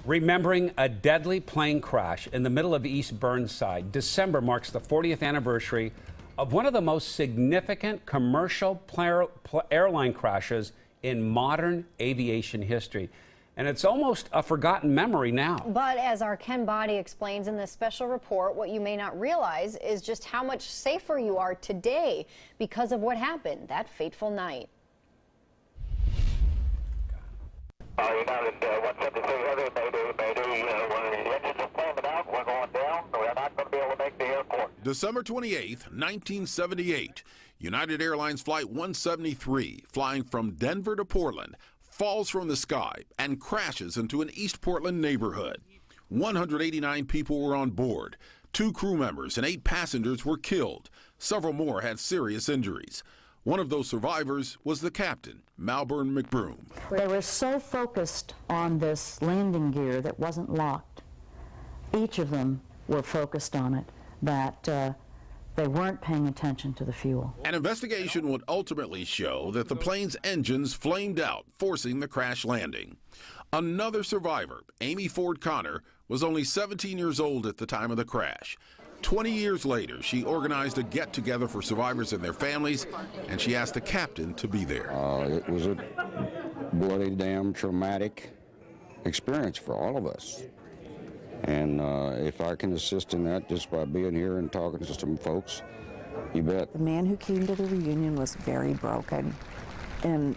Remembering a deadly plane crash in the middle of East Burnside, December marks the 40th anniversary of one of the most significant commercial airline crashes in modern aviation history. And it's almost a forgotten memory now. But as our Ken Body explains in this special report, what you may not realize is just how much safer you are today because of what happened that fateful night. United 17300, Mayday, when the engines are flaming out, we're going down. We're not going to be able to make the airport. December 28th, 1978, United Airlines Flight 173, flying from Denver to Portland, falls from the sky and crashes into an East Portland neighborhood. 189 people were on board. 2 crew members and 8 passengers were killed. Several more had serious injuries. One of those survivors was the captain, Malburn McBroom. They were so focused on this landing gear that wasn't locked. Each of them were focused on it, that they weren't paying attention to the fuel. An investigation would ultimately show that the plane's engines flamed out, forcing the crash landing. Another survivor, Amy Ford Connor, was only 17 years old at the time of the crash. 20 years later, she organized a get-together for survivors and their families, and she asked the captain to be there. It was a bloody, damn traumatic experience for all of us. And if I can assist in that just by being here and talking to some folks, you bet. The man who came to the reunion was very broken, and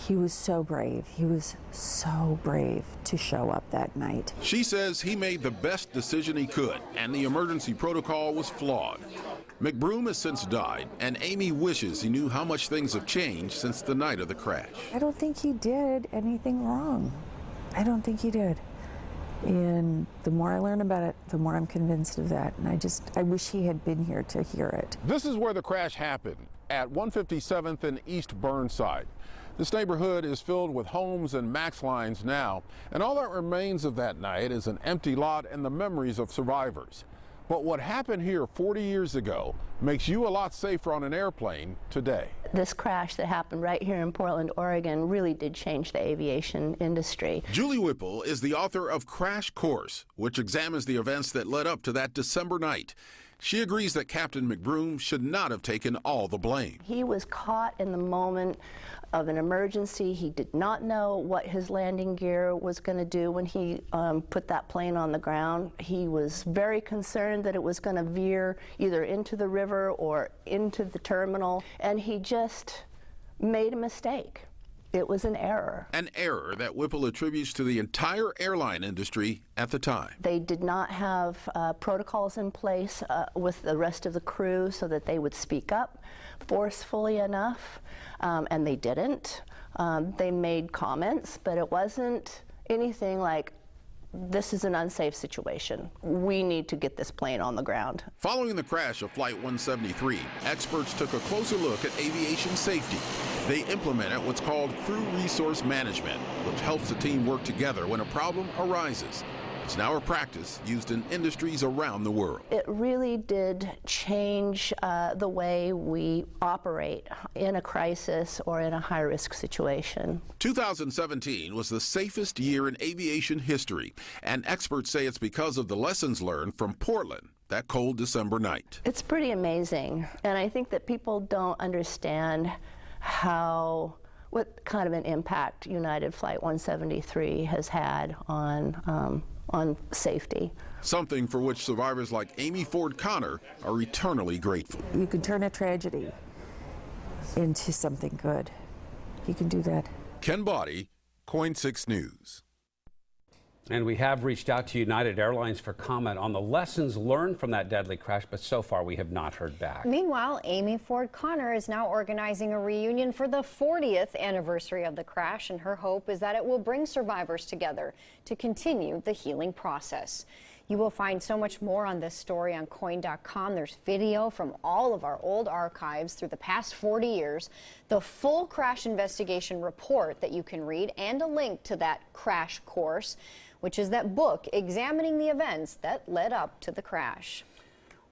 he was so brave. He was so brave to show up that night. She says he made the best decision he could, and the emergency protocol was flawed. McBroom has since died, and Amy wishes he knew how much things have changed since the night of the crash. I don't think he did anything wrong. I don't think he did. And the more I learn about it, the more I'm convinced of that. And I wish he had been here to hear it. This is where the crash happened, at 157th and East Burnside. This neighborhood is filled with homes and MAX lines now, and all that remains of that night is an empty lot and the memories of survivors. But what happened here 40 years ago makes you a lot safer on an airplane today. This crash that happened right here in Portland, Oregon really did change the aviation industry. Julie Whipple is the author of Crash Course, which examines the events that led up to that December night. She agrees that Captain McBroom should not have taken all the blame. He was caught in the moment of an emergency. He did not know what his landing gear was going to do when he put that plane on the ground. He was very concerned that it was going to veer either into the river or into the terminal, and he just made a mistake. It was an error. An error that Whipple attributes to the entire airline industry at the time. They did not have protocols in place with the rest of the crew so that they would speak up forcefully enough, and they didn't. They made comments, but it wasn't anything like, this is an unsafe situation. We need to get this plane on the ground. Following the crash of Flight 173, experts took a closer look at aviation safety. They implemented what's called crew resource management, which helps the team work together when a problem arises. It's now a practice used in industries around the world. It really did change the way we operate in a crisis or in a high-risk situation. 2017 was the safest year in aviation history, and experts say it's because of the lessons learned from Portland that cold December night. It's pretty amazing, and I think that people don't understand what kind of an impact United Flight 173 has had on safety. Something for which survivors like Amy Ford Connor are eternally grateful. You can turn a tragedy into something good. You can do that. Ken Body, Coin 6 News. And we have reached out to United Airlines for comment on the lessons learned from that deadly crash, but so far we have not heard back. Meanwhile, Amy Ford Connor is now organizing a reunion for the 40th anniversary of the crash, and her hope is that it will bring survivors together to continue the healing process. You will find so much more on this story on coin.com. There's video from all of our old archives through the past 40 years, the full crash investigation report that you can read, and a link to that crash course, which is that book examining the events that led up to the crash.